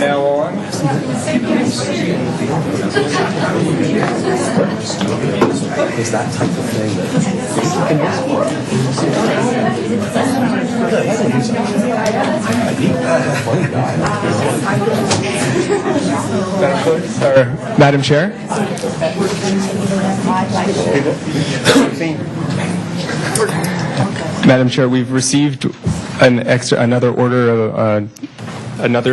now on. Is that type of thing Madam Chair? Madam Chair, we've received another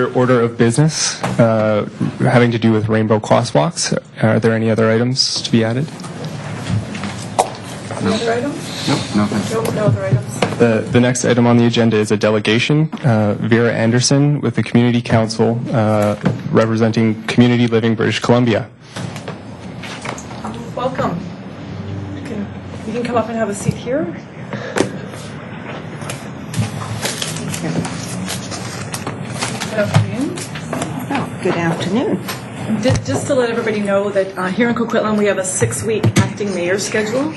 order of business having to do with rainbow crosswalks. Are there any other items to be added? Any other items? No thanks. No other items. The next item on the agenda is a delegation. Vera Anderson with the Community Council representing Community Living British Columbia. Welcome. You can come up and have a seat here. Good afternoon. Oh, good afternoon. Just to let everybody know that here in Coquitlam we have a 6-week acting mayor schedule,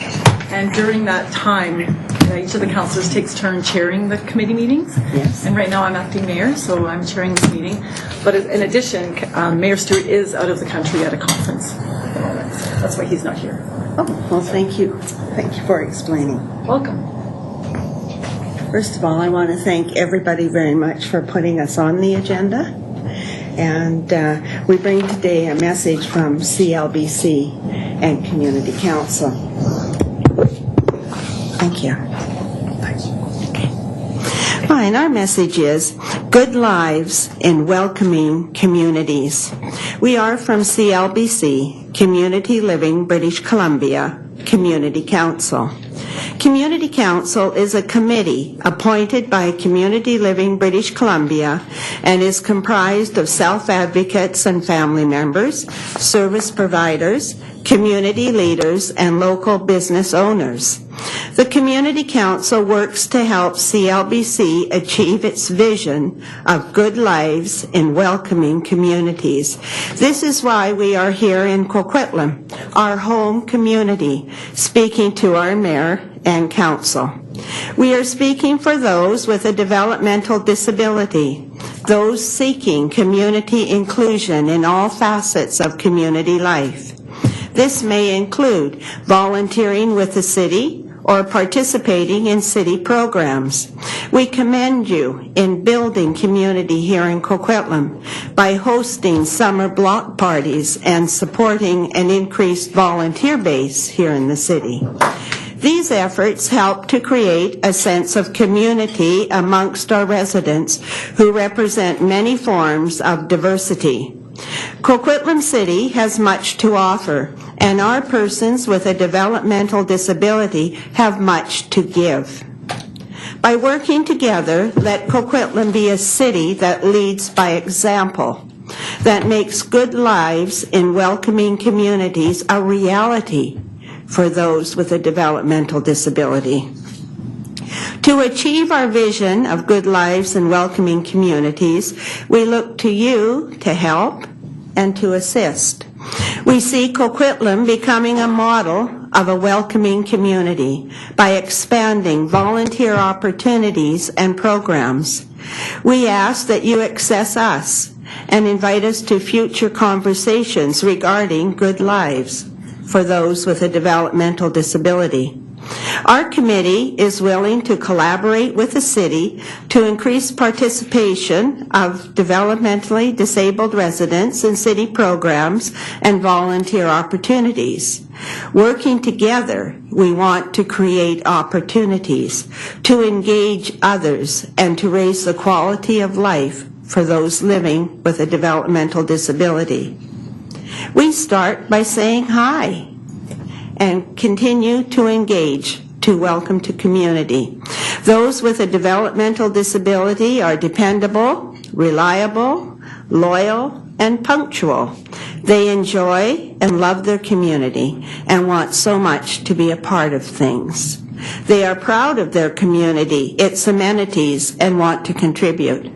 and during that time each of the councillors takes turn chairing the committee meetings. Yes. And right now I'm acting mayor, so I'm chairing this meeting. But in addition, Mayor Stewart is out of the country at a conference at the moment. That's why he's not here. Oh, well, thank you. Thank you for explaining. Welcome. First of all, I want to thank everybody very much for putting us on the agenda. And we bring today a message from CLBC and Community Council. Thank you. Thanks. Okay. Fine. Our message is good lives in welcoming communities. We are from CLBC, Community Living British Columbia Community Council. Community Council is a committee appointed by Community Living British Columbia and is comprised of self-advocates and family members, service providers, community leaders, and local business owners. The Community Council works to help CLBC achieve its vision of good lives in welcoming communities. This is why we are here in Coquitlam, our home community, speaking to our mayor and council. We are speaking for those with a developmental disability, those seeking community inclusion in all facets of community life. This may include volunteering with the city or participating in city programs. We commend you in building community here in Coquitlam by hosting summer block parties and supporting an increased volunteer base here in the city. These efforts help to create a sense of community amongst our residents who represent many forms of diversity. Coquitlam City has much to offer, and our persons with a developmental disability have much to give. By working together, let Coquitlam be a city that leads by example, that makes good lives in welcoming communities a reality for those with a developmental disability. To achieve our vision of good lives and welcoming communities, we look to you to help and to assist. We see Coquitlam becoming a model of a welcoming community by expanding volunteer opportunities and programs. We ask that you access us and invite us to future conversations regarding good lives for those with a developmental disability. Our committee is willing to collaborate with the city to increase participation of developmentally disabled residents in city programs and volunteer opportunities. Working together, we want to create opportunities to engage others and to raise the quality of life for those living with a developmental disability. We start by saying hi and continue to engage to welcome to community. Those with a developmental disability are dependable, reliable, loyal, and punctual. They enjoy and love their community and want so much to be a part of things. They are proud of their community, its amenities, and want to contribute.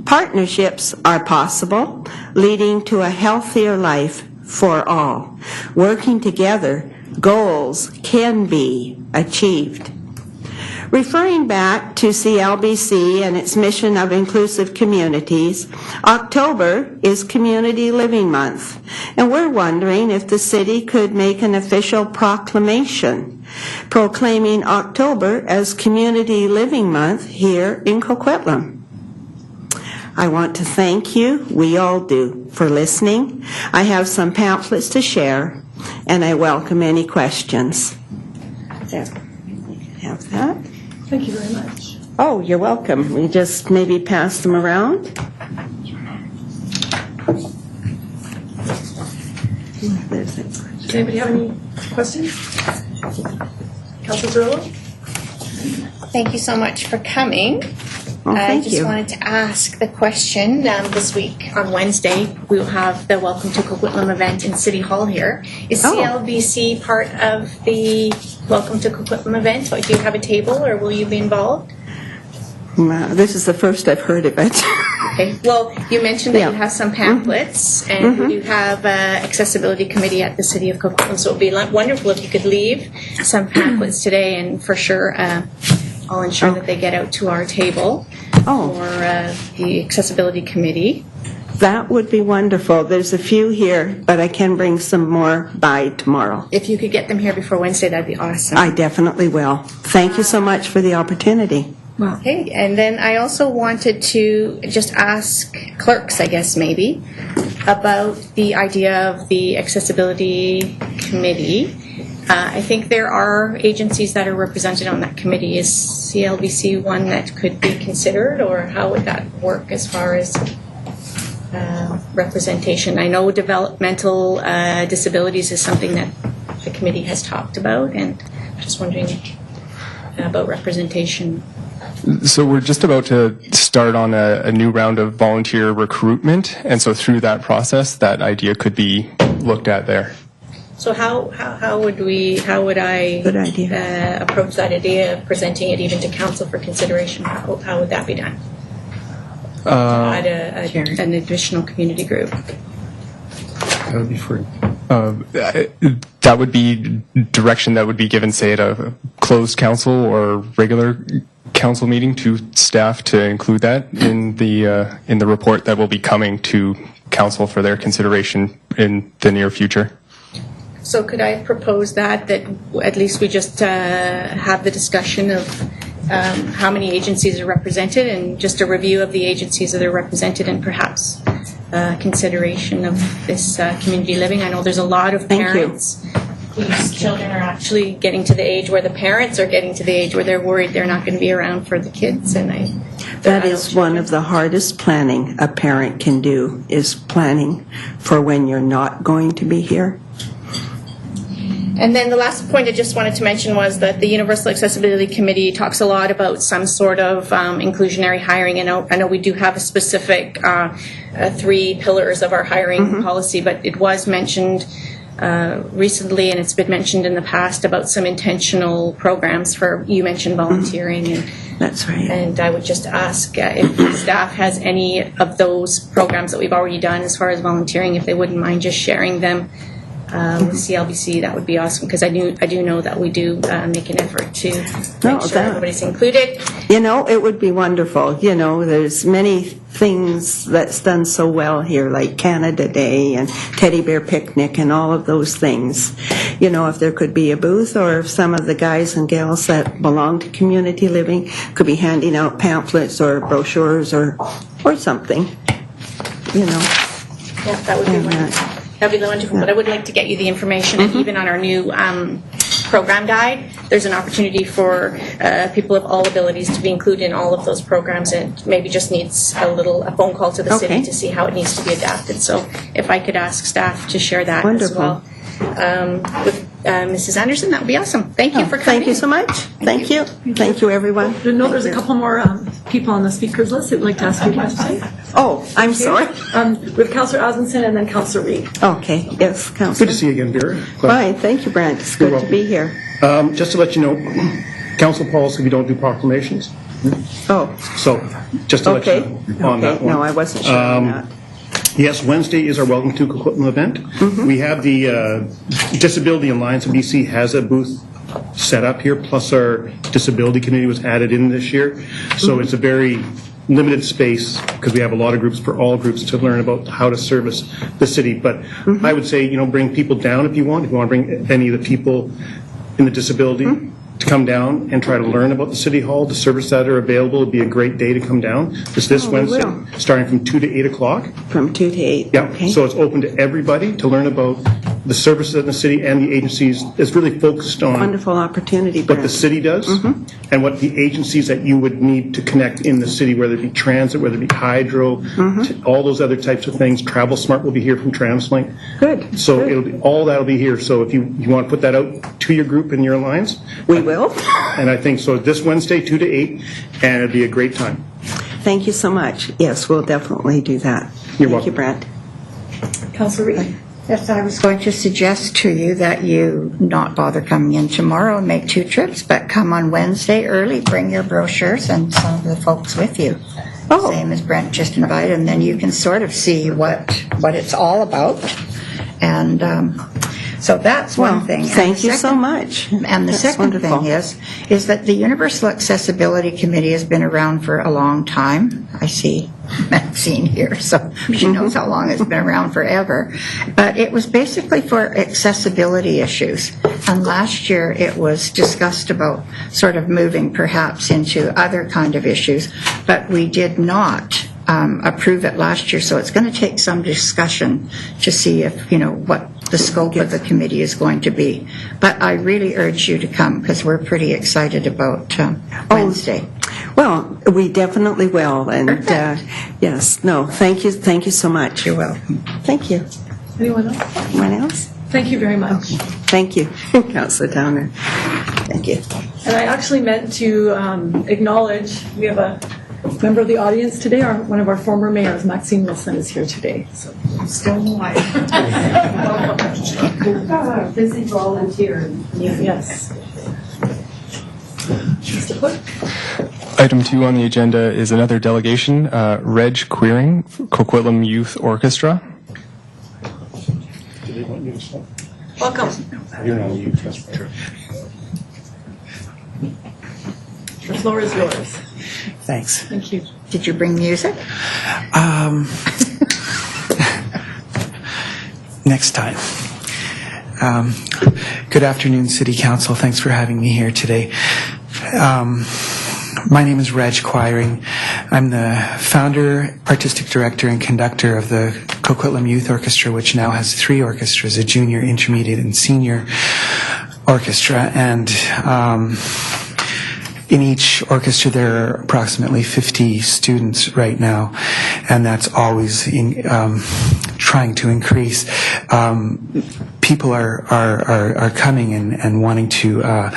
Partnerships are possible, leading to a healthier life for all. Working together, goals can be achieved. Referring back to CLBC and its mission of inclusive communities, October is Community Living Month, and we're wondering if the city could make an official proclamation proclaiming October as Community Living Month here in Coquitlam. I want to thank you, we all do, for listening. I have some pamphlets to share, and I welcome any questions. There, you can have that. Thank you very much. Oh, you're welcome. We just maybe pass them around. There's it. Does anybody have any questions? Councilor Zerlo? Thank you so much for coming. Oh, I thank just you. wanted to ask the question, this week on Wednesday, we will have the Welcome to Coquitlam event in City Hall here. Is Oh. CLBC part of the Welcome to Coquitlam event? Or do you have a table, or will you be involved? This is the first I've heard of it. Okay. Well, you mentioned that Yeah. you have some pamphlets, and we do have an accessibility committee at the City of Coquitlam, so it would be wonderful if you could leave some pamphlets today, and for sure I'll ensure that they get out to our table for the accessibility committee. That would be wonderful. There's a few here, but I can bring some more by tomorrow. If you could get them here before Wednesday, that'd be awesome. I definitely will. Thank you so much for the opportunity. Okay, and then I also wanted to just ask clerks, I guess maybe, about the idea of the accessibility committee. I think there are agencies that are represented on that committee. Is CLBC one that could be considered, or how would that work as far as representation? I know developmental disabilities is something that the committee has talked about, and I'm just wondering about representation. So we're just about to start on a new round of volunteer recruitment, and so through that process, that idea could be looked at there. So how would I Good idea. approach that idea of presenting it even to council for consideration? How would that be done? Add an additional community group. That would be free. That would be direction that would be given, say, at a closed council or regular council meeting to staff to include that in the report that will be coming to council for their consideration in the near future. So could I propose that at least we just have the discussion of how many agencies are represented, and just a review of the agencies that are represented, and perhaps consideration of this community living. I know there's a lot of parents whose children are actually getting to the age where the parents are getting to the age where they're worried they're not going to be around for the kids. And That is one of the hardest planning a parent can do, is planning for when you're not going to be here. And then the last point I just wanted to mention was that the Universal Accessibility Committee talks a lot about some sort of inclusionary hiring. And I know we do have a specific 3 pillars of our hiring policy, but it was mentioned recently, and it's been mentioned in the past, about some intentional programs for, you mentioned volunteering. And That's right. And I would just ask if staff has any of those programs that we've already done as far as volunteering, if they wouldn't mind just sharing them with CLBC. That would be awesome, because I do know that we do make an effort to make sure everybody's included. It would be wonderful. There's many things that's done so well here, like Canada Day and Teddy Bear Picnic and all of those things. If there could be a booth, or if some of the guys and gals that belong to community living could be handing out pamphlets or brochures or something, Yeah, that would be wonderful. That'd be wonderful, but I would like to get you the information, and even on our new program guide, there's an opportunity for people of all abilities to be included in all of those programs, and maybe just needs a phone call to the city to see how it needs to be adapted. So if I could ask staff to share that as well with Mrs. Anderson, that would be awesome. Thank you for coming. Thank you so much. Thank you. Thank you, everyone. No, there's a couple more people on the speakers list that would like to ask you a question. Oh, I'm sorry. We have Councillor Osmondson and then Councillor Reid. Okay. Yes, Councillor. Good to see you again, Vera. Fine. Thank you, Brent. It's good to be here. Just to let you know, council policy, we don't do proclamations. Oh, So, just to let you know on that one. No, I wasn't sure on that. Yes, Wednesday is our Welcome to Coquitlam event. We have the Disability Alliance of BC has a booth set up here, plus our disability committee was added in this year. So it's a very limited space because we have a lot of groups for all groups to learn about how to service the city. But I would say, bring people down if you want. If you want to bring any of the people in the disability to come down and try to learn about the City Hall, the service that are available. It'd be a great day to come down. It's this Wednesday, starting from 2 to 8 o'clock. From 2 to 8. Yeah, Okay. so it's open to everybody to learn about the services in the city and the agencies. It's really focused on Wonderful opportunity, what the Brent. city does and what the agencies that you would need to connect in the city, whether it be transit, whether it be hydro, all those other types of things. Travel Smart will be here from TransLink. Good. So Good. it'll be, all that will be here. So if you want to put that out to your group and your alliance, We will. and I think so this Wednesday, 2 to 8, and it'll be a great time. Thank you so much. Yes, we'll definitely do that. You're Thank you, welcome. Brent. Councillor Reid. Yes, I was going to suggest to you that you not bother coming in tomorrow and make 2 trips, but come on Wednesday early, bring your brochures and some of the folks with you. Oh. Same as Brent just invited, and then you can sort of see what it's all about. And so that's one thing. And Thank the you so second- much. And the That's second wonderful. thing is that the Universal Accessibility Committee has been around for a long time. I see Maxine here, so she knows how long it's been around forever. But it was basically for accessibility issues. And last year it was discussed about sort of moving perhaps into other kind of issues. But we did not approve it last year, so it's going to take some discussion to see if, what the scope of the committee is going to be. But I really urge you to come because we're pretty excited about Wednesday. Well, we definitely will. And yes, no, thank you so much. You're welcome. Thank you. Anyone else? Anyone else? Thank you very much. Thank you, Councillor Downer. Thank you. And I actually meant to acknowledge, we have a member of the audience today, one of our former mayors, Maxine Wilson, is here today. So Still alive. Busy volunteer. yes. Mr. Clerk? Item 2 on the agenda is another delegation, Reg Quiring, Coquitlam Youth Orchestra. Do they want you to stop? Welcome. You're not you. That's true. The floor is yours. Thanks. Thank you. Did you bring music? Next time. Good afternoon, City Council. Thanks for having me here today. My name is Reg Quiring. I'm the founder, artistic director, and conductor of the Coquitlam Youth Orchestra, which now has 3 orchestras, a junior, intermediate, and senior orchestra. And in each orchestra, there are approximately 50 students right now, and that's always trying to increase. People are coming and wanting to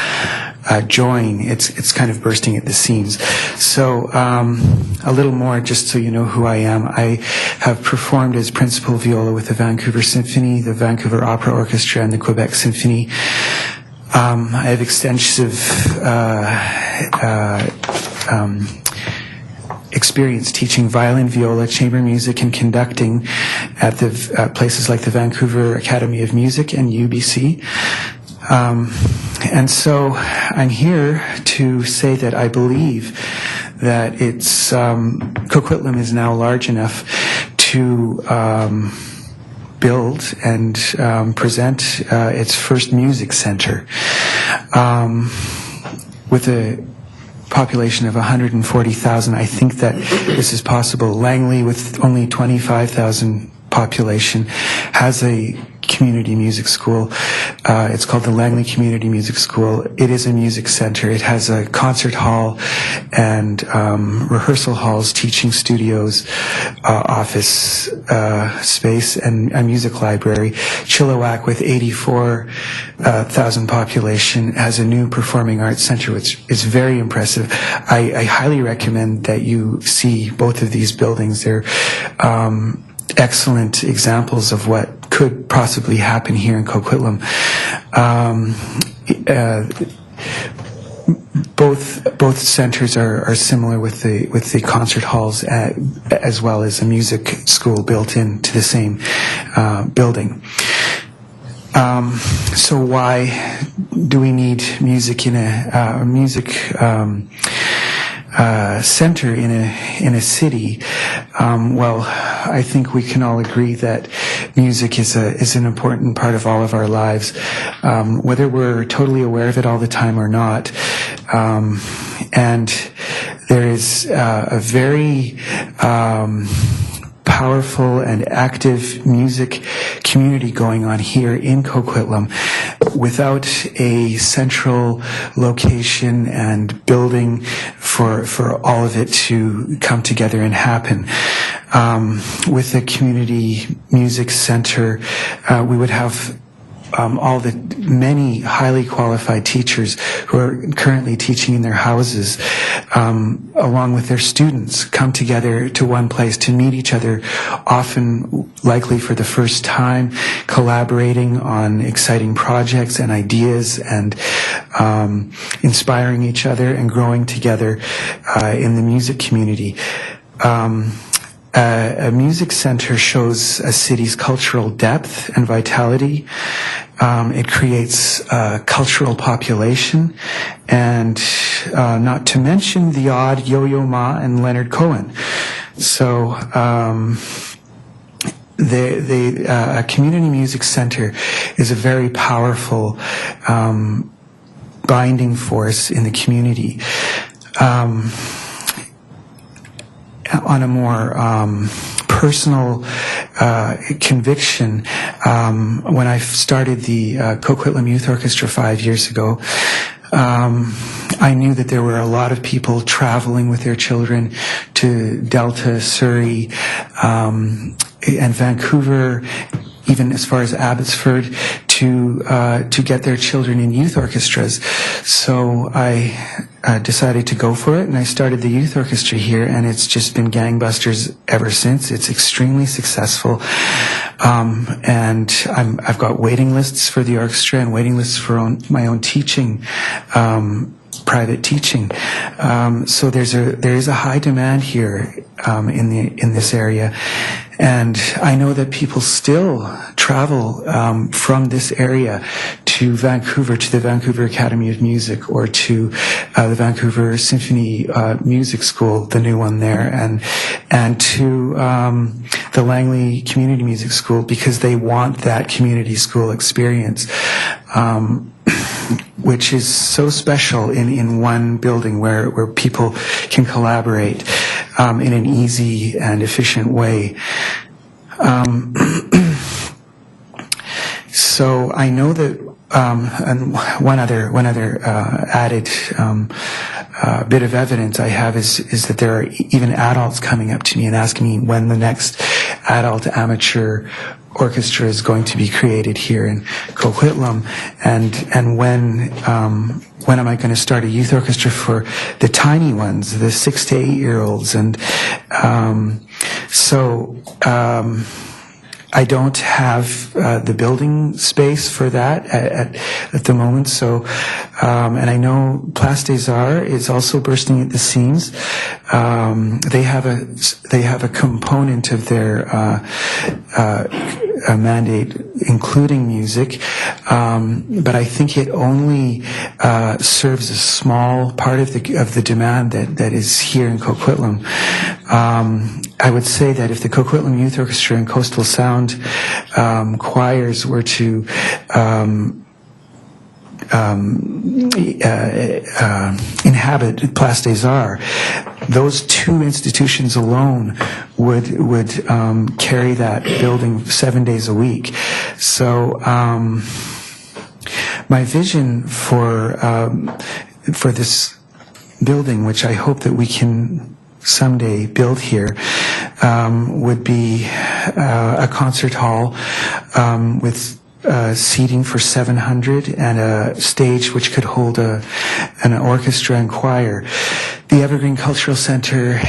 join. It's kind of bursting at the seams. So a little more, just so you know who I am. I have performed as principal viola with the Vancouver Symphony, the Vancouver Opera Orchestra, and the Quebec Symphony. I have extensive experience teaching violin, viola, chamber music, and conducting at the places like the Vancouver Academy of Music and UBC. And so I'm here to say that I believe that it's Coquitlam is now large enough to build and present its first music center with a population of 140,000. I think that this is possible. Langley, with only 25,000 population, has a community music school. It's called the Langley Community Music School. It is a music center. It has a concert hall and rehearsal halls, teaching studios, office space, and a music library. Chilliwack, with 84,000 population, has a new performing arts center, which is very impressive. I highly recommend that you see both of these buildings. They're excellent examples of what could possibly happen here in Coquitlam. Both centers are similar with the concert halls as well as a music school built into the same building. So why do we need music in a music center in a city? Well, I think we can all agree that music is an important part of all of our lives, whether we're totally aware of it all the time or not. And there is a very powerful and active music community going on here in Coquitlam. Without a central location and building for all of it to come together and happen. With the community music center, we would have all the many highly qualified teachers who are currently teaching in their houses, along with their students, come together to one place to meet each other, often likely for the first time, collaborating on exciting projects and ideas and inspiring each other and growing together in the music community. A music center shows a city's cultural depth and vitality. It creates a cultural population, and not to mention the odd Yo-Yo Ma and Leonard Cohen. So a community music center is a very powerful binding force in the community. On a more personal conviction, when I started the Coquitlam Youth Orchestra 5 years ago, I knew that there were a lot of people traveling with their children to Delta, Surrey, and Vancouver, even as far as Abbotsford, to get their children in youth orchestras. So I decided to go for it, and I started the youth orchestra here, and it's just been gangbusters ever since. It's extremely successful, and I've got waiting lists for the orchestra and waiting lists for my own teaching, private teaching. So there is a high demand here in this area. And I know that people still travel from this area to Vancouver, to the Vancouver Academy of Music, or to the Vancouver Symphony Music School, the new one there, and to the Langley Community Music School, because they want that community school experience, which is so special in one building where people can collaborate in an easy and efficient way. So I know that, and one other added bit of evidence I have is that there are even adults coming up to me and asking me when the next adult amateur orchestra is going to be created here in Coquitlam, and when am I going to start a youth orchestra for the tiny ones, the 6 to 8 year olds, and so I don't have the building space for that at the moment. So, and I know Place des Arts is also bursting at the seams. They have a component of their mandate including music, but I think it only serves a small part of the demand that is here in Coquitlam. I would say that if the Coquitlam Youth Orchestra and Coastal Sound choirs were to inhabit Place des Arts, those two institutions alone would carry that building 7 days a week. So my vision for this building, which I hope that we can someday build here, would be a concert hall with seating for 700 and a stage which could hold an orchestra and choir. The Evergreen Cultural Center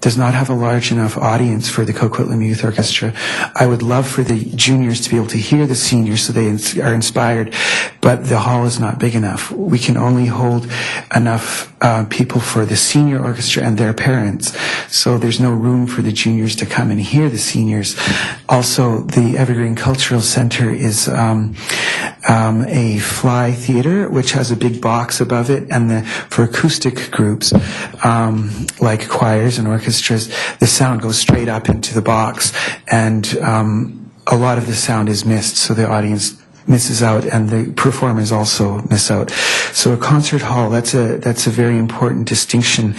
does not have a large enough audience for the Coquitlam Youth Orchestra. I would love for the juniors to be able to hear the seniors so they are inspired, but the hall is not big enough. We can only hold enough people for the senior orchestra and their parents, so there's no room for the juniors to come and hear the seniors. Also, the Evergreen Cultural Center is a fly theater, which has a big box above it, and for acoustic groups, like choirs and orchestras, the sound goes straight up into the box, and a lot of the sound is missed, so the audience misses out, and the performers also miss out. So a concert hall, that's a very important distinction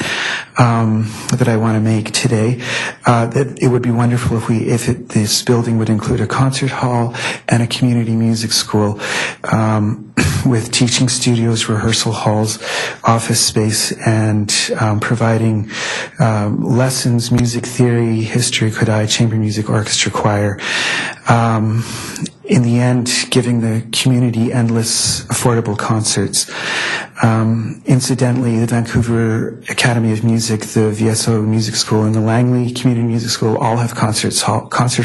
that I want to make today. That it would be wonderful if this building would include a concert hall and a community music school with teaching studios, rehearsal halls, office space, and providing lessons, music theory, history, Kodai, chamber music, orchestra, choir. In the end, giving the community endless affordable concerts. Incidentally, the Vancouver Academy of Music, the VSO Music School, and the Langley Community Music School all have concert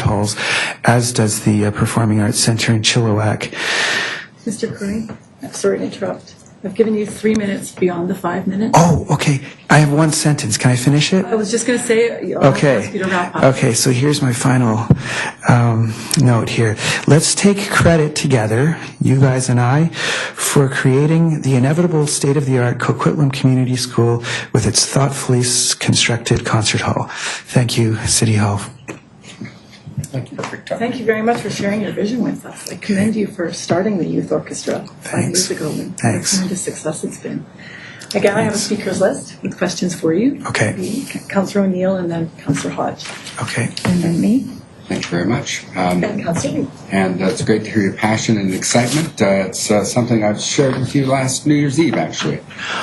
halls, as does the Performing Arts Centre in Chilliwack. Mr. Curry, I'm sorry to interrupt. I've given you 3 minutes beyond the 5 minutes. Oh, okay. I have one sentence. Can I finish it? I was just going to say, I'll ask you to wrap up. Okay, so here's my final note here. Let's take credit together, you guys and I, for creating the inevitable state-of-the-art Coquitlam Community School with its thoughtfully constructed concert hall. Thank you, City Hall. Thank you very much for sharing your vision with us. I commend you for starting the youth orchestra 5 years ago. And Thanks. What a tremendous success it's been. Again, I have a speaker's list with questions for you. Okay. Councillor O'Neill and then Councillor Hodge. Okay. And then me. Thank you very much. And Councillor Reid. And it's great to hear your passion and excitement. It's something I've shared with you last New Year's Eve, actually,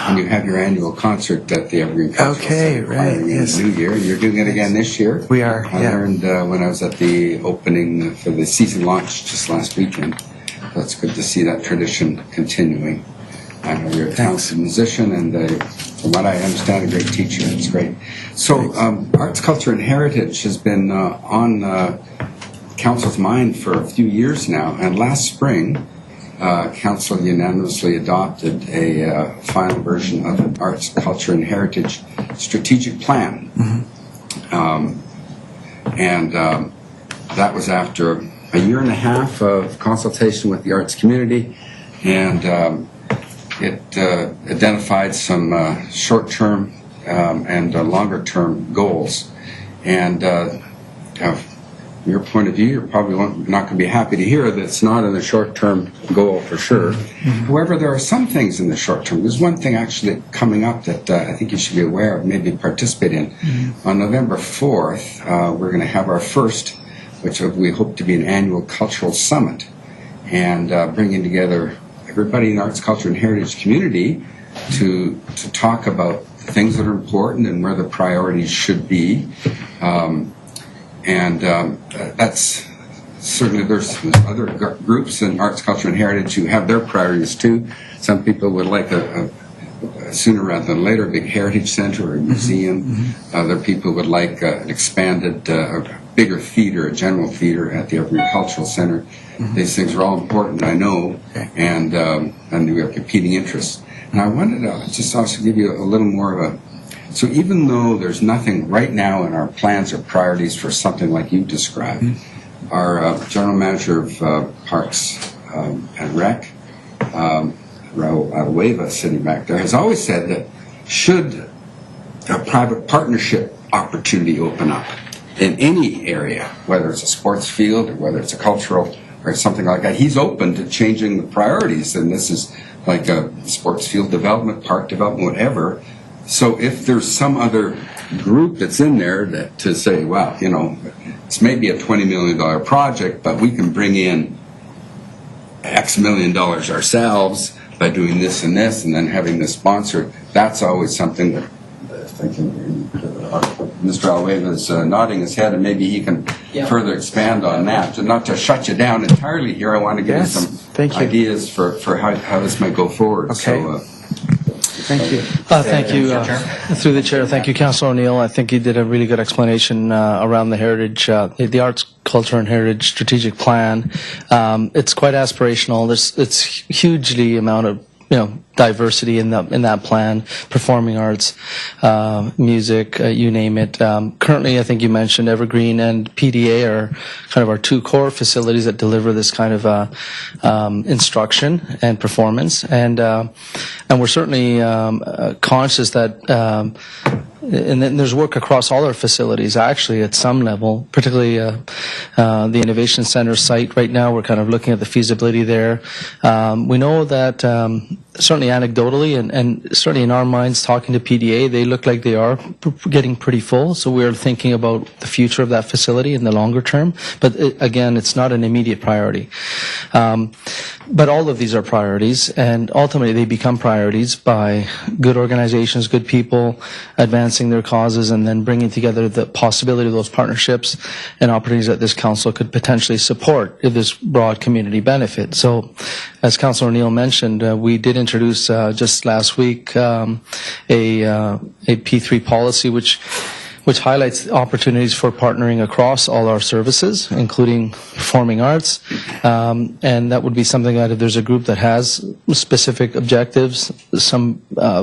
when you have your annual concert at the Evergreen Cultural Center, Quiring in the New Year. You're doing it again this year. We are, I learned when I was at the opening for the season launch just last weekend. So it's good to see that tradition continuing. I know you're a talented musician, and from what I understand, a great teacher. It's great. So, arts, culture, and heritage has been on Council's mind for a few years now. And last spring, Council unanimously adopted a final version of an arts, culture, and heritage strategic plan. That was after a year and a half of consultation with the arts community, and it identified some short-term and longer-term goals. And from your point of view, you're probably not going to be happy to hear that it's not in the short-term goal for sure. However, there are some things in the short term. There's one thing actually coming up that I think you should be aware of, maybe participate in. On November 4th, we're going to have our first, which we hope to be an annual cultural summit, and bringing together everybody in the arts, culture, and heritage community to talk about the things that are important and where the priorities should be. That's certainly, there's other groups in arts, culture, and heritage who have their priorities too. Some people would like a sooner rather than later big heritage center or a museum. Other people would like an expanded, a bigger theater, a general theater at the Evergreen Cultural Center. These things are all important, I know, and we have competing interests. And I wanted to just also give you a little more of a, so even though there's nothing right now in our plans or priorities for something like you described, our General Manager of Parks and Rec, Raul Adueva, sitting back there, has always said that should a private partnership opportunity open up in any area, whether it's a sports field or whether it's a cultural or something like that, he's open to changing the priorities. And this is like a sports field development, park development, whatever. So if there's some other group that's in there that to say, well, you know, it's maybe a $20 million project, but we can bring in X million dollars ourselves by doing this and this, and then having this sponsor, that's always something that Mr. Alueva is nodding his head, and maybe he can further expand on that. And not to shut you down entirely here, I want to give you some ideas for how this might go forward. Okay. So, Thank you. Thank you. Through the chair, thank you, Councillor O'Neill. I think you did a really good explanation around the heritage, the arts, culture, and heritage strategic plan. It's quite aspirational. It's hugely amount of diversity in that plan, performing arts, music, you name it. Currently, I think you mentioned Evergreen and PDA are kind of our two core facilities that deliver this kind of instruction and performance, and we're certainly conscious that. And then there's work across all our facilities, actually, at some level, particularly the Innovation Center site. Right now, we're kind of looking at the feasibility there. We know that certainly anecdotally and certainly in our minds, talking to PDA, they look like they are getting pretty full. So we're thinking about the future of that facility in the longer term. But again, it's not an immediate priority. But all of these are priorities, and ultimately they become priorities by good organizations, good people advancing their causes, and then bringing together the possibility of those partnerships and opportunities that this council could potentially support if this broad community benefit. So, as Councillor O'Neill mentioned, we did introduce just last week a P3 policy which highlights opportunities for partnering across all our services, including performing arts. And that would be something that if there's a group that has specific objectives, some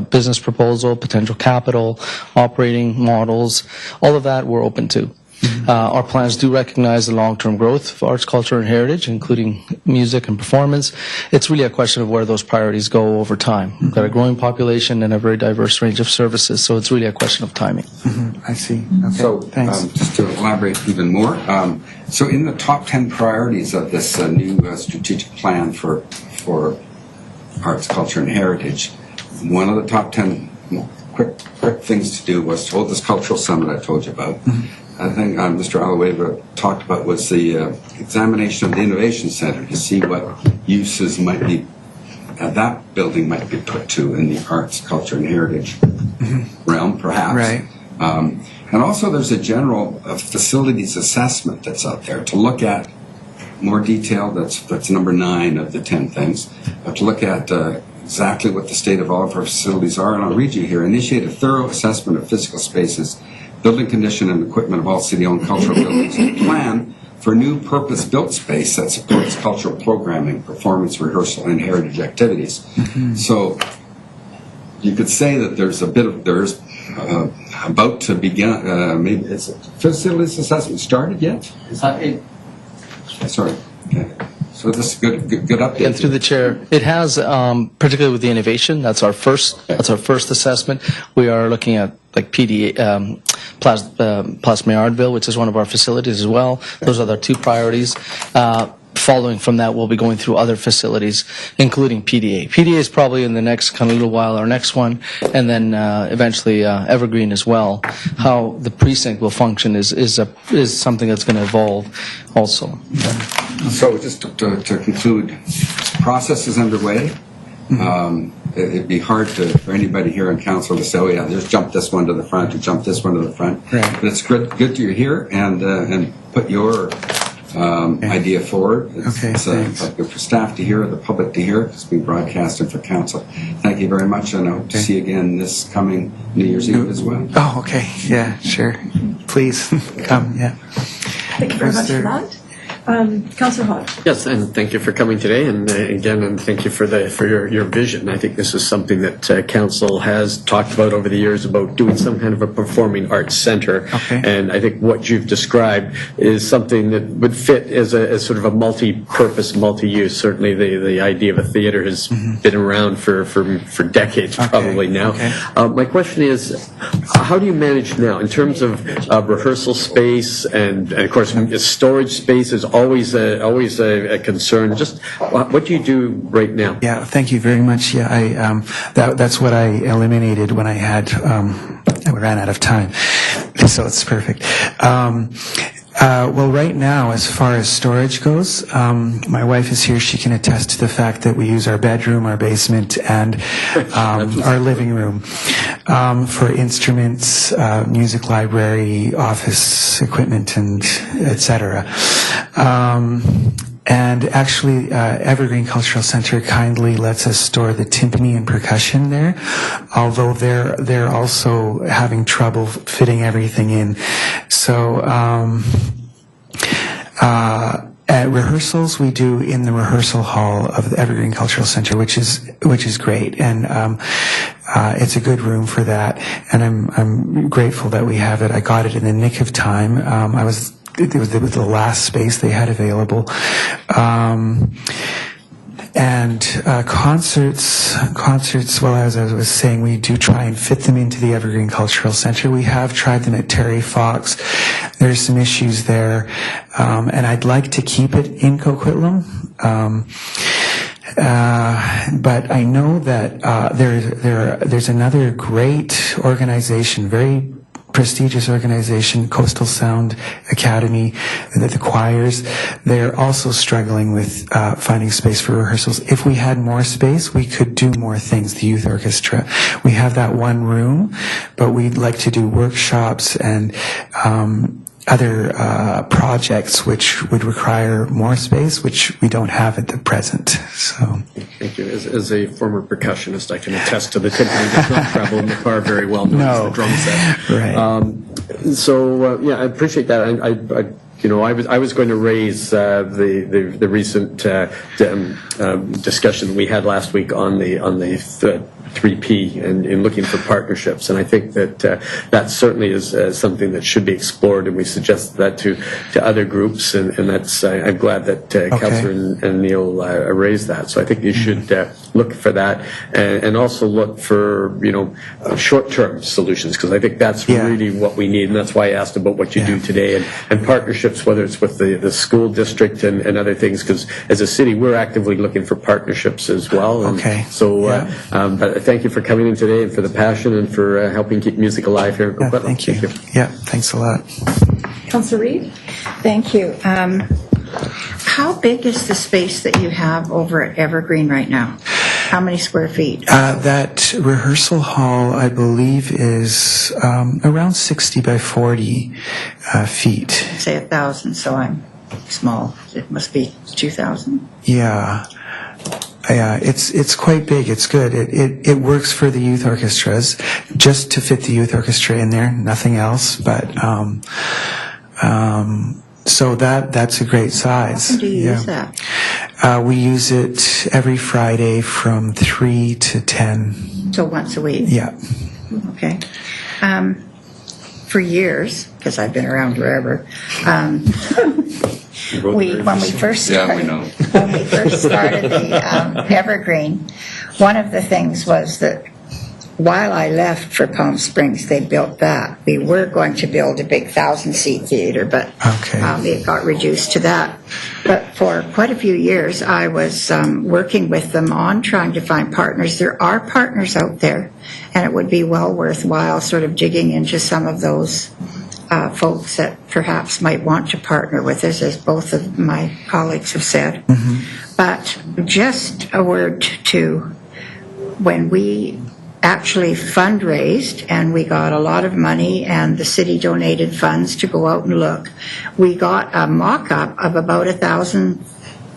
business proposal, potential capital, operating models, all of that we're open to. Our plans do recognize the long-term growth of arts, culture, and heritage, including music and performance. It's really a question of where those priorities go over time. We've got a growing population and a very diverse range of services, so it's really a question of timing. I see. Okay. So, thanks. just to elaborate even more, so in the top 10 priorities of this new strategic plan for arts, culture, and heritage, one of the top 10 quick things to do was to hold this cultural summit I told you about. I think Mr. Alahueva talked about was the examination of the Innovation Center to see what uses might be that building might be put to in the arts, culture, and heritage realm, perhaps. Right. And also, there's a general facilities assessment that's out there to look at more detail. That's number 9 of the 10 things. To look at exactly what the state of all of our facilities are, and I'll read you here. Initiate a thorough assessment of physical spaces, building condition and equipment of all city-owned cultural buildings, and plan for new purpose-built space that supports cultural programming, performance, rehearsal, and heritage activities. So you could say that there's about to begin, maybe is it facilities assessment started yet? Sorry. Okay. So this is good update. And through the chair, it has, particularly with the innovation, that's our first assessment. We are looking at like PDA, Place Maillardville, which is one of our facilities as well. Those are the 2 priorities. Following from that, we'll be going through other facilities, including PDA. PDA is probably in the next kind of little while our next one, and then eventually Evergreen as well. How the precinct will function is something that's going to evolve also. So just to conclude, this process is underway. It'd be hard for anybody here on council to say, "Oh yeah, just jump this one to the front or jump this one to the front." Right. But it's good you're here and put your idea forward. It's thanks. Good for staff to hear, the public to hear. It's being broadcasted for council. Thank you very much, and I hope to see you again this coming New Year's Eve as well. Oh, okay. Yeah, sure. Please come. Yeah. Thank you very much for that. Councillor Hodge. Yes, and thank you for coming today, and and thank you for your vision. I think this is something that council has talked about over the years about doing some kind of a performing arts center. Okay. And I think what you've described is something that would fit as sort of a multi-purpose, multi-use. Certainly, the idea of a theater has been around for decades, probably now. Okay. My question is, how do you manage now in terms of rehearsal space and of course storage space is always a concern. Just what do you do right now? Yeah, thank you very much. Yeah, that's what I eliminated when I ran out of time. So it's perfect. Well, right now, as far as storage goes, my wife is here. She can attest to the fact that we use our bedroom, our basement, and our living room for instruments, music library, office equipment, and etc. And actually, Evergreen Cultural Center kindly lets us store the timpani and percussion there, although they're also having trouble fitting everything in. So, Rehearsals we do in the rehearsal hall of the Evergreen Cultural Center, which is great, and it's a good room for that. And I'm grateful that we have it. I got it in the nick of time. It was the last space they had available. And concerts, well, as I was saying, we do try and fit them into the Evergreen Cultural Center. We have tried them at Terry Fox. There's some issues there. And I'd like to keep it in Coquitlam. But I know that there's another great organization, very prestigious organization, Coastal Sound Academy, the choirs. They're also struggling with finding space for rehearsals. If we had more space, we could do more things. The youth orchestra, we have that one room, but we'd like to do workshops and other projects which would require more space, which we don't have at the present. So, thank you. As a former percussionist, I can attest to the timpani does not travel in the car very well. No, the drum set. Right. Yeah, I appreciate that. I was going to raise the recent discussion we had last week on the 3P and in looking for partnerships, and I think that that certainly is something that should be explored, and we suggest that to other groups, and that's I'm glad that Councillor and Neil raised that. So I think you should look for that, and also look for short-term solutions, because I think that's really what we need, and that's why I asked about what you do today, and partnerships, whether it's with the school district and other things, because as a city we're actively looking for partnerships as well. And but thank you for coming in today and for the passion and for helping keep music alive here in Coquitlam. Thank you. Yeah, thanks a lot. Councillor Reid? Thank you. How big is the space that you have over at Evergreen right now? How many square feet? That rehearsal hall, I believe, is around 60 by 40 feet. Say 1,000, so I'm small. It must be 2,000. Yeah. Yeah, it's quite big. It's good. It works for the youth orchestras, just to fit the youth orchestra in there, nothing else. But so that's a great size. How often do you use that? We use it every Friday from 3 to 10. So once a week. Yeah. Okay. For years, because I've been around forever. When we first started the Evergreen, one of the things was that while I left for Palm Springs, they built that. We were going to build a big 1,000-seat theater, but it got reduced to that. But for quite a few years, I was working with them on trying to find partners. There are partners out there, and it would be well worthwhile sort of digging into some of those folks that perhaps might want to partner with us, as both of my colleagues have said. Mm-hmm. But just a word to when we actually fundraised and we got a lot of money and the city donated funds to go out and look, we got a mock-up of about 1,000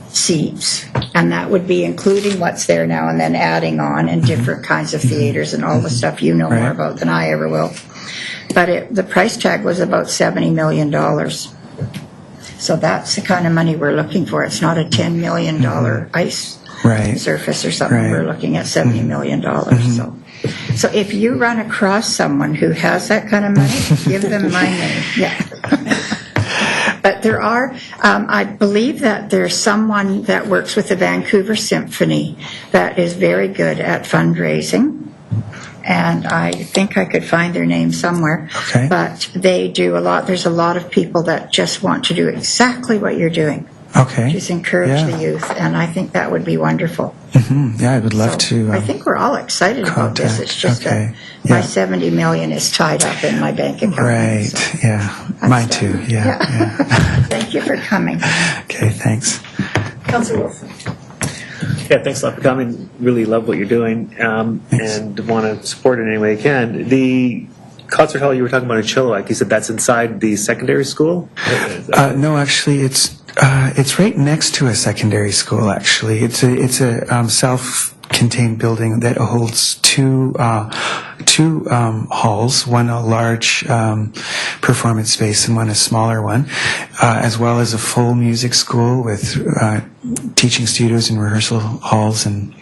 seats, and that would be including what's there now and then adding on and different kinds of theaters and all the stuff you know more about than I ever will. But the price tag was about $70 million. So that's the kind of money we're looking for. It's not a $10 million ice surface or something. We're looking at $70 million. So if you run across someone who has that kind of money, give them my name. Yeah. But there are, I believe that there's someone that works with the Vancouver Symphony that is very good at fundraising. And I think I could find their name somewhere. Okay. But they do a lot. There's a lot of people that just want to do exactly what you're doing. Okay. Just encourage the youth. And I think that would be wonderful. Mm-hmm. Yeah, I would love to. I think we're all excited about this. It's just that my $70 million is tied up in my bank account. Right. So mine too. Yeah. Thank you for coming. Okay, thanks. Councillor Wilson. Yeah, thanks a lot for coming. Really love what you're doing, and want to support it in any way I can. The concert hall you were talking about in Chilliwack, you said that's inside the secondary school? No, actually, it's right next to a secondary school. Actually, it's a self-contained building that holds 2 two halls, one a large performance space and one a smaller one, as well as a full music school with teaching studios and rehearsal halls. And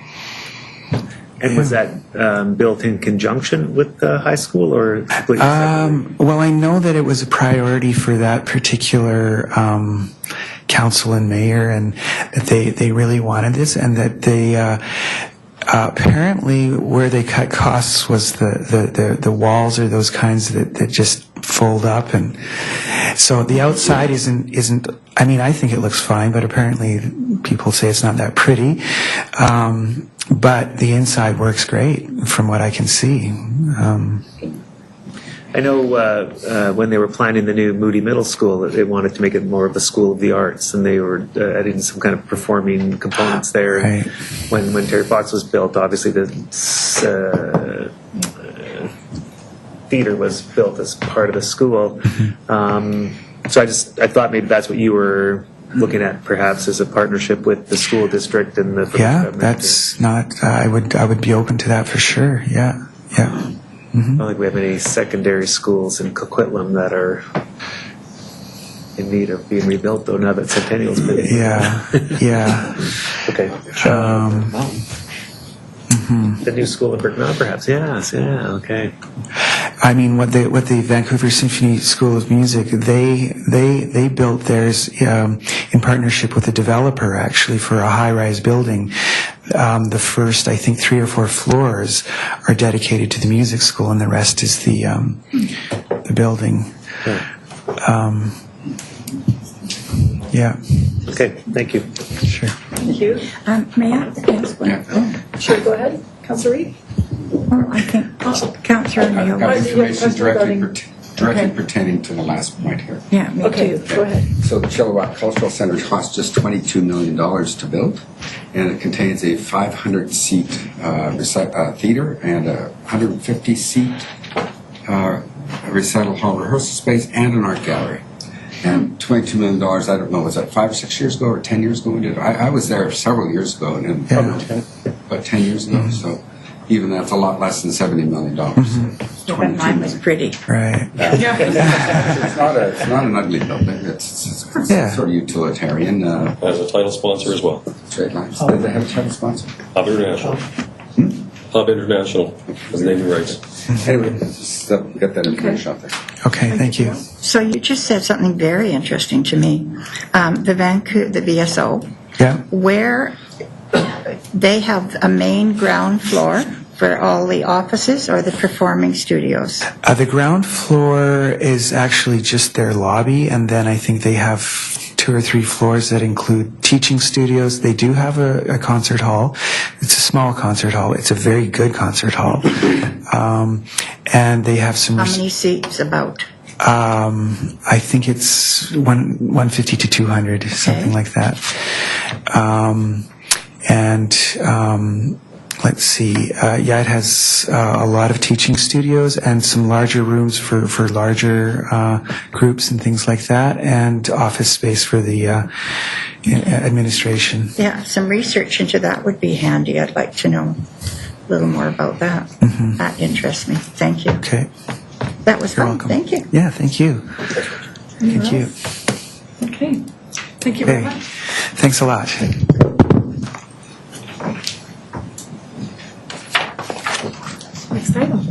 was that built in conjunction with the high school, or completely separately? Well, I know that it was a priority for that particular council and mayor, and that they really wanted this, and that they apparently where they cut costs was the walls or those kinds that just fold up, and so the outside isn't. I mean, I think it looks fine, but apparently people say it's not that pretty. But the inside works great from what I can see. I know when they were planning the new Moody Middle School, they wanted to make it more of a school of the arts, and they were adding some kind of performing components there. Right. When Terry Fox was built, obviously the theater was built as part of the school. So I thought maybe that's what you were looking at, perhaps, as a partnership with the school district and the government. That's not. I would be open to that for sure. Yeah. I don't think we have any secondary schools in Coquitlam that are in need of being rebuilt, though, now that Centennial's been. Yeah. Okay. The new school in Burknell, perhaps. Yes. Yeah. Okay. I mean, what the Vancouver Symphony School of Music, they built theirs in partnership with a developer, actually, for a high-rise building. The first, I think, 3 or 4 floors are dedicated to the music school, and the rest is the building. Yeah. Okay. Thank you. Sure. Thank you. May I ask one? Sure, go ahead. Councillor Reid? Or I think Councillor I've Neal. got information directly Okay. pertaining to the last point here. Yeah, me Okay, too. go ahead. So the Chilliwack Cultural Center cost just $22 million to build, and it contains a 500-seat theater and a 150-seat recital hall rehearsal space and an art gallery. And $22 million, I don't know, was that 5 or 6 years ago or 10 years ago? I was there several years ago, and about 10 years ago, so even that's a lot less than $70 million. But mine was pretty. Right. It's not an ugly building. It's sort of utilitarian. As a title sponsor as well. Straight lines. Did they have a title sponsor? Hub International. Hub International as naming rights. Anyway, just get that information out there. Okay, thank you. So you just said something very interesting to me. The VSO, Yeah. where they have a main ground floor for all the offices or the performing studios? The ground floor is actually just their lobby, and then I think they have 2 or 3 floors that include teaching studios. They do have a concert hall. It's a small concert hall. It's a very good concert hall. And they have some... How many seats about? I think it's 150 to 200, something like that. Let's see. It has a lot of teaching studios and some larger rooms for larger groups and things like that, and office space for the administration. Yeah, some research into that would be handy. I'd like to know a little more about that. That interests me. Thank you. Okay. That was You're fun. welcome. Thank you. Yeah, thank you. Thank you. Okay. Thank you very Okay. much. Thanks a lot. Next item.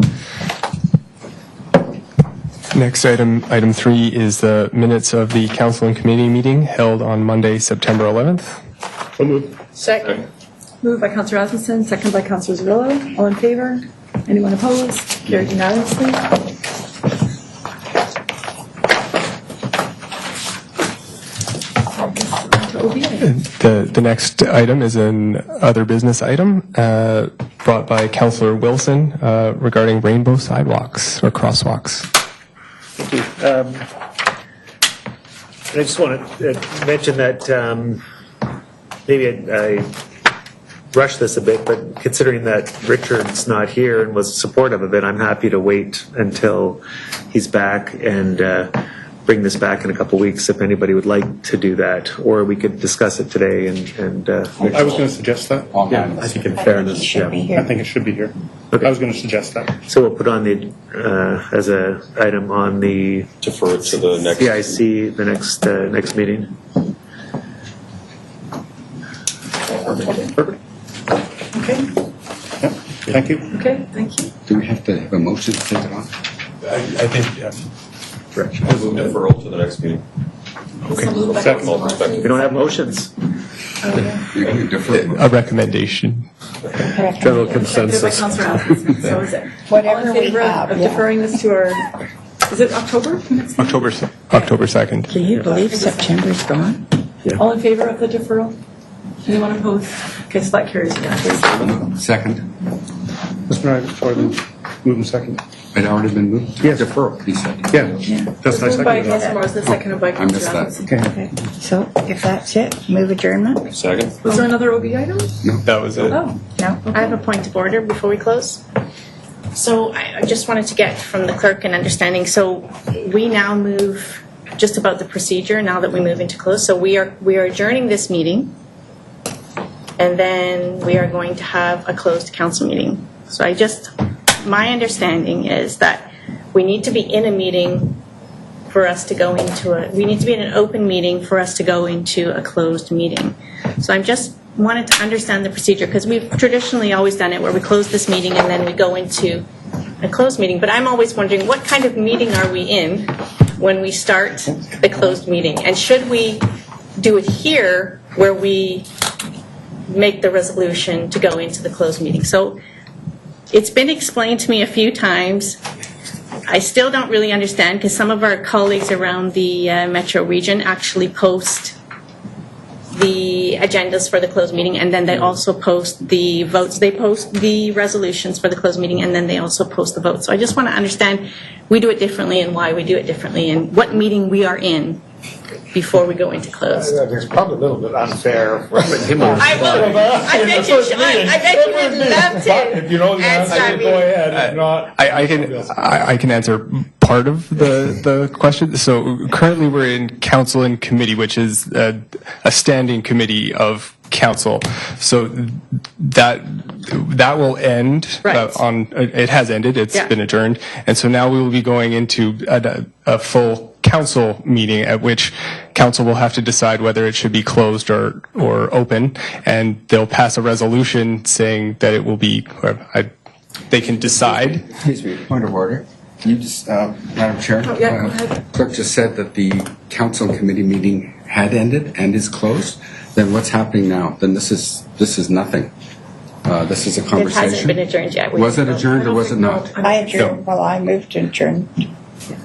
Next item 3 is the minutes of the council and committee meeting held on Monday, September 11th. So moved. Second. Moved by Councillor Rasmussen, second by Councillor Zerillo. All in favor? Anyone opposed? Carried unanimously. The next item is an other business item brought by Councillor Wilson regarding rainbow sidewalks or crosswalks. Thank you. I just want to mention that maybe I rushed this a bit, but considering that Richard's not here and was supportive of it, I'm happy to wait until he's back and bring this back in a couple weeks if anybody would like to do that, or we could discuss it today and I was going to suggest that. yeah, I think in fairness, yeah. I think it should be here. I was going to suggest that. So we'll put on the as a item on the Defer it to the next. CIC the next meeting. Perfect. Okay, Thank you. okay, thank you. Do we have to have a motion to take it on? I think, yeah. Move deferral to the next meeting. Second. All perspective. We don't have motions. You can defer. A recommendation. General Moved by consensus. Councillor Atkinson. So is it Whatever all in we favor have, of yeah. deferring this to our, is it October? Next meeting? October 2nd. Do you believe September's gone? All in favor of the deferral? Anyone opposed? Okay, so that carries unanimously. Second. Mr. Knight, for the moving second. It already been moved? Yes. Deferral, he said. Yeah. That's my Moved by second. Councillor Morrison, seconded by I missed Councillor that. Atkinson. Okay. So if that's it, move adjournment? Second. Was there another OB item? That was it. Oh, No, I have a point of order before we close. So I just wanted to get from the clerk an understanding. So we now move just about the procedure now that we move into close. So we are adjourning this meeting, and then we are going to have a closed council meeting. So my understanding is that we need to be in a meeting for us to go into we need to be in an open meeting for us to go into a closed meeting. So I'm just wanted to understand the procedure, because we've traditionally always done it where we close this meeting and then we go into a closed meeting. But I'm always wondering, what kind of meeting are we in when we start the closed meeting? And should we do it here where we make the resolution to go into the closed meeting? So it's been explained to me a few times. I still don't really understand, because some of our colleagues around the metro region actually post the agendas for the closed meeting, and then they also post the votes. They post the resolutions for the closed meeting, and then they also post the votes. So I just want to understand, we do it differently and why we do it differently, and what meeting we are in before we go into closed. It's probably a little bit unfair. I bet you would love to. If you know the answer, go ahead. If not, I can answer part of the question. So currently we're in council and committee, which is a standing committee of council. So that will end it has ended. It's been adjourned, and so now we will be going into a full council meeting, at which council will have to decide whether it should be closed or open, and they'll pass a resolution saying that it will be. They can decide. Excuse me, point of order. You just, Madam Chair, go ahead. clerk just said that the council and committee meeting had ended and is closed. Then what's happening now? Then this is nothing. This is a conversation. It hasn't been adjourned yet. Was it adjourned or was it not? I adjourned, well, I moved to adjourn.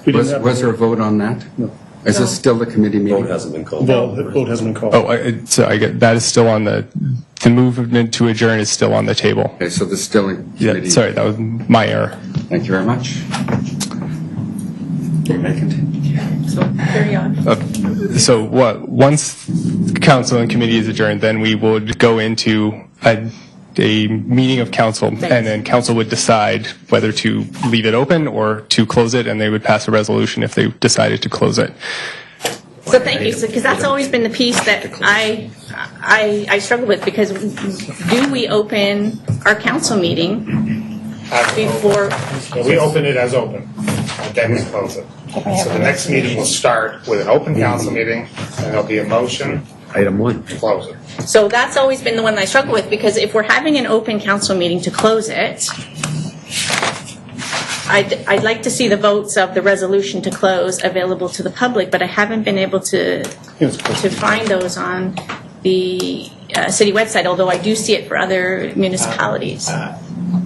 Was there a vote on that? No. Is this still the committee meeting? Vote hasn't been called. The vote hasn't been called. So I get that is still on the movement to adjourn is still on the table. Okay, so this is still in committee. Yeah, sorry, that was my error. Thank you very much. You may continue. So carry on. So once council and committee is adjourned, then we would go into a meeting of council, and then council would decide whether to leave it open or to close it, and they would pass a resolution if they decided to close it. So thank you, because that's always been the piece that I struggle with, because do we open our council meeting before? we open it as open, and then we close it. So the next meeting will start with an open council meeting, and there'll be a motion Item 1. to close it. So that's always been the one that I struggle with, because if we're having an open council meeting to close it, I'd like to see the votes of the resolution to close available to the public, but I haven't been able to find those on the city website, although I do see it for other municipalities.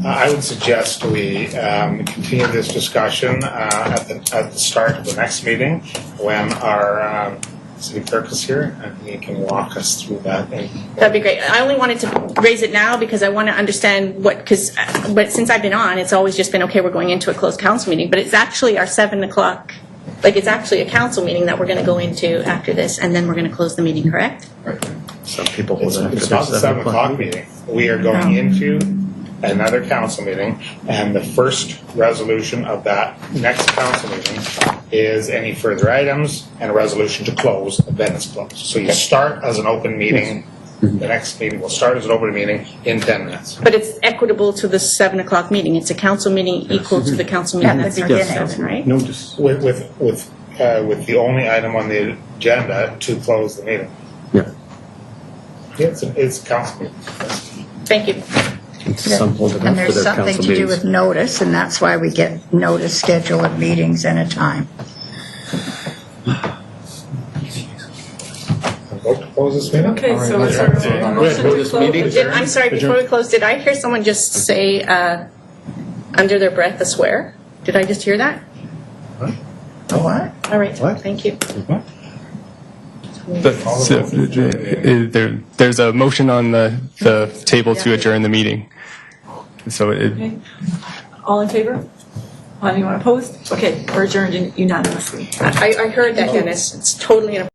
I would suggest we continue this discussion at the start of the next meeting, when our city clerk is here, and he can walk us through that. That'd be great. I only wanted to raise it now because I want to understand but since I've been on, it's always just been, okay, we're going into a closed council meeting, but it's actually our 7 o'clock, it's actually a council meeting that we're going to go into after this, and then we're going to close the meeting, correct? Right. Some people It's not the 7 o'clock meeting. We are going into another council meeting, and the first resolution of that next council meeting is any further items and a resolution to close, then it's closed. So you start as an open meeting. The next meeting will start as an open meeting in 10 minutes. But it's equitable to the 7 o'clock meeting. It's a council meeting equal to the council meeting Yeah, that's that's at right. 7, right? No, just With the only item on the agenda to close the meeting. Yeah. Yeah, it's a council meeting. Thank you. It's simple enough And for there's their something council to do meetings. with notice, and that's why we get notice, schedule of meetings and a time. Vote to close this meeting? Okay, so is there a motion to close? I'm sorry, before we close, did I hear someone just say under their breath a swear? Did I just hear that? What? All right, thank you. There's a motion on the table to adjourn the meeting. So Okay. All in favor? Anyone opposed? Okay, we're adjourned unanimously. I heard that, Dennis. It's totally